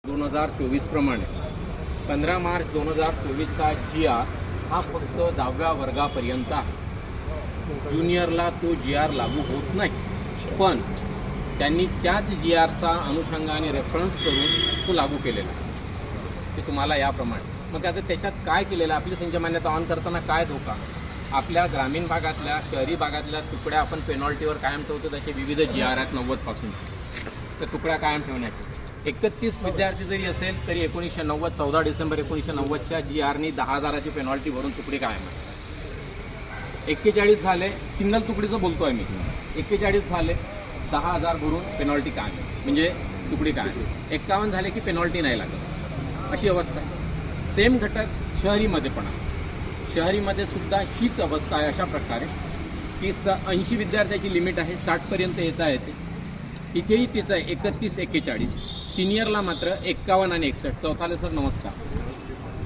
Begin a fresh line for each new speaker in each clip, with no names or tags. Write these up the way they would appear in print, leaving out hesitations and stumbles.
2024 प्रमाणे 15 मार्च 2024चा GR हा फक्त 10व्या वर्गापर्यंत आहे। ज्युनियरला तो GR लागू होत नाही, पण त्यांनी त्याच GRचा अनुषंगाने रेफरन्स करून तो लागू केलेला आहे। ते तुम्हाला याप्रमाणे मग आता त्याच्यात काय केलेलं आहे, आपली संच मान्यता ऑन करताना काय धोका, आपल्या ग्रामीण भागातल्या शहरी भागातल्या तुकड्या आपण पेनॉल्टीवर कायम ठेवतो, त्याचे विविध GR आहेत 90 पासून, तर तुकड्या कायम ठेवण्याचे 31 विद्यार्थी जरी असेल तरी 1990 14 डिसेंबर 1990च्या GRनी 10,000ची पेनॉल्टी भरून तुकडी कायम आहे। 41 झाले, सिंगल तुकडीचं बोलतोय मी, 41 झाले 10,000 भरून पेनॉल्टी कायम आहे, म्हणजे तुकडी कायम। 51 झाले की पेनॉल्टी नाही लागत, अशी अवस्था आहे। सेम घटक शहरीमध्ये पण आहे, शहरीमध्ये सुद्धा हीच अवस्था आहे। अशा प्रकारे की 80 विद्यार्थ्याची लिमिट आहे, 60पर्यंत येता येते, इथेही तिचं आहे 31-41, सिनियरला मात्र 51 आणि 61। चौथाले सर नमस्कार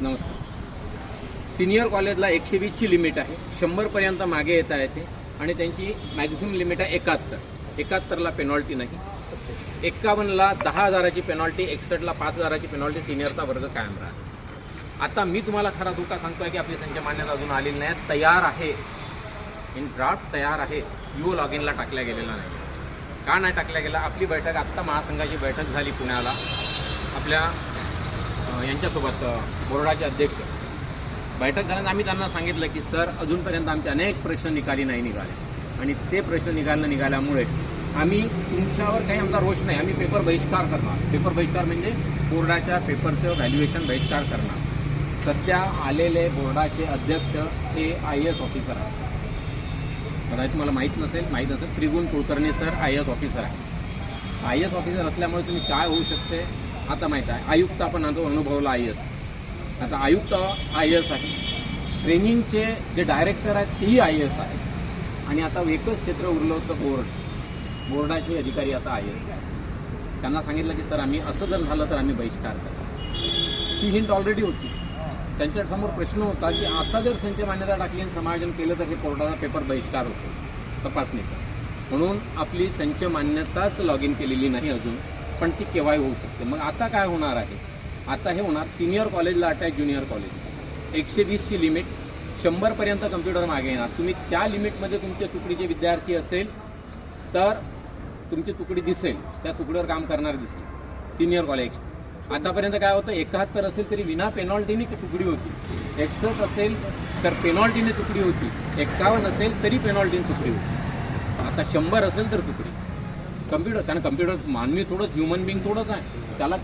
नमस्कार। सिनियर कॉलेजला 120ची लिमिट आहे, 100पर्यंत मागे येता येते आणि त्यांची मॅक्झिमम लिमिट आहे 71ला पेनॉल्टी नाही, 51ला 10,000ची पेनॉल्टी, 61ला 5,000ची पेनॉल्टी, सिनियरचा वर्ग कायम राहतो। आता मी तुम्हाला खरा धोका सांगतोय की आपली संच मान्यता अजून आलेली नाही, तयार आहे, इन ड्राफ्ट तयार आहे, UO लॉगिनला टाकल्या गेलेला नाही। का नाही टाकल्या गेला, आपली बैठक आत्ता महासंघाची बैठक झाली पुण्याला, आपल्या यांच्यासोबत बोर्डाचे अध्यक्ष बैठक झाल्यानंतर आम्ही त्यांना सांगितलं की सर अजूनपर्यंत आमचे अनेक प्रश्न निकाली नाही निघाले आणि ते प्रश्न निघाल्यामुळे आम्ही तुमच्यावर काही आमचा रोष नाही, आम्ही पेपर बहिष्कार करणार। पेपर बहिष्कार म्हणजे बोर्डाच्या पेपरचं व्हॅल्युएशन बहिष्कार करणार। सध्या आलेले बोर्डाचे अध्यक्ष हे IAS ऑफिसर आहेत, कदाचित मला माहीत नसेल, त्रिगुण कुलकर्णी सर IAS ऑफिसर आहे। IAS ऑफिसर असल्यामुळे तुम्ही काय होऊ शकते आता माहीत आहे। आयुक्त आपण अनुभवला IAS, आता आयुक्त IAS आहे, ट्रेनिंगचे जे डायरेक्टर आहेत तेही IAS आहे, आणि आता एकच क्षेत्र उरलं होतं बोर्डाचे अधिकारी आता IAS आहे। त्यांना सांगितलं की सर आम्ही असं जर झालं तर आम्ही बहिष्कार करू। ती हिंट ऑलरेडी होती, त्यांच्यासमोर प्रश्न होता की आता जर संच मान्यता टाकली आणि समायोजन केलं तर हे कोर्टाचा पेपर बहिष्कार होतो तपासणीचा, म्हणून आपली संच मान्यताच लॉग इन केलेली नाही अजून, पण ती केव्हाही होऊ शकते। मग आता काय होणार आहे, आता हे होणार सिनियर कॉलेजला अटॅच ज्युनियर कॉलेज 120ची लिमिट, 100पर्यंत कम्प्युटर मागे येणार। तुम्ही त्या लिमिटमध्ये तुमच्या तुकडीचे विद्यार्थी असेल तर तुमची तुकडी दिसेल, त्या तुकडीवर काम करणार दिसेल। सिनियर कॉलेज आतापर्यंत काय होतं, 71 असेल तरी विना पेनॉल्टीने तुकडी होती, 61 असेल तर पेनॉल्टीने तुकडी होती, 51 असेल तरी पेनॉल्टीने तुकडी होती, आता 100 असेल तर तुकडी। कम्प्युटर, कारण कम्प्युटर मानवी थोडंच, ह्युमन बिंग थोडंच आहे, त्याला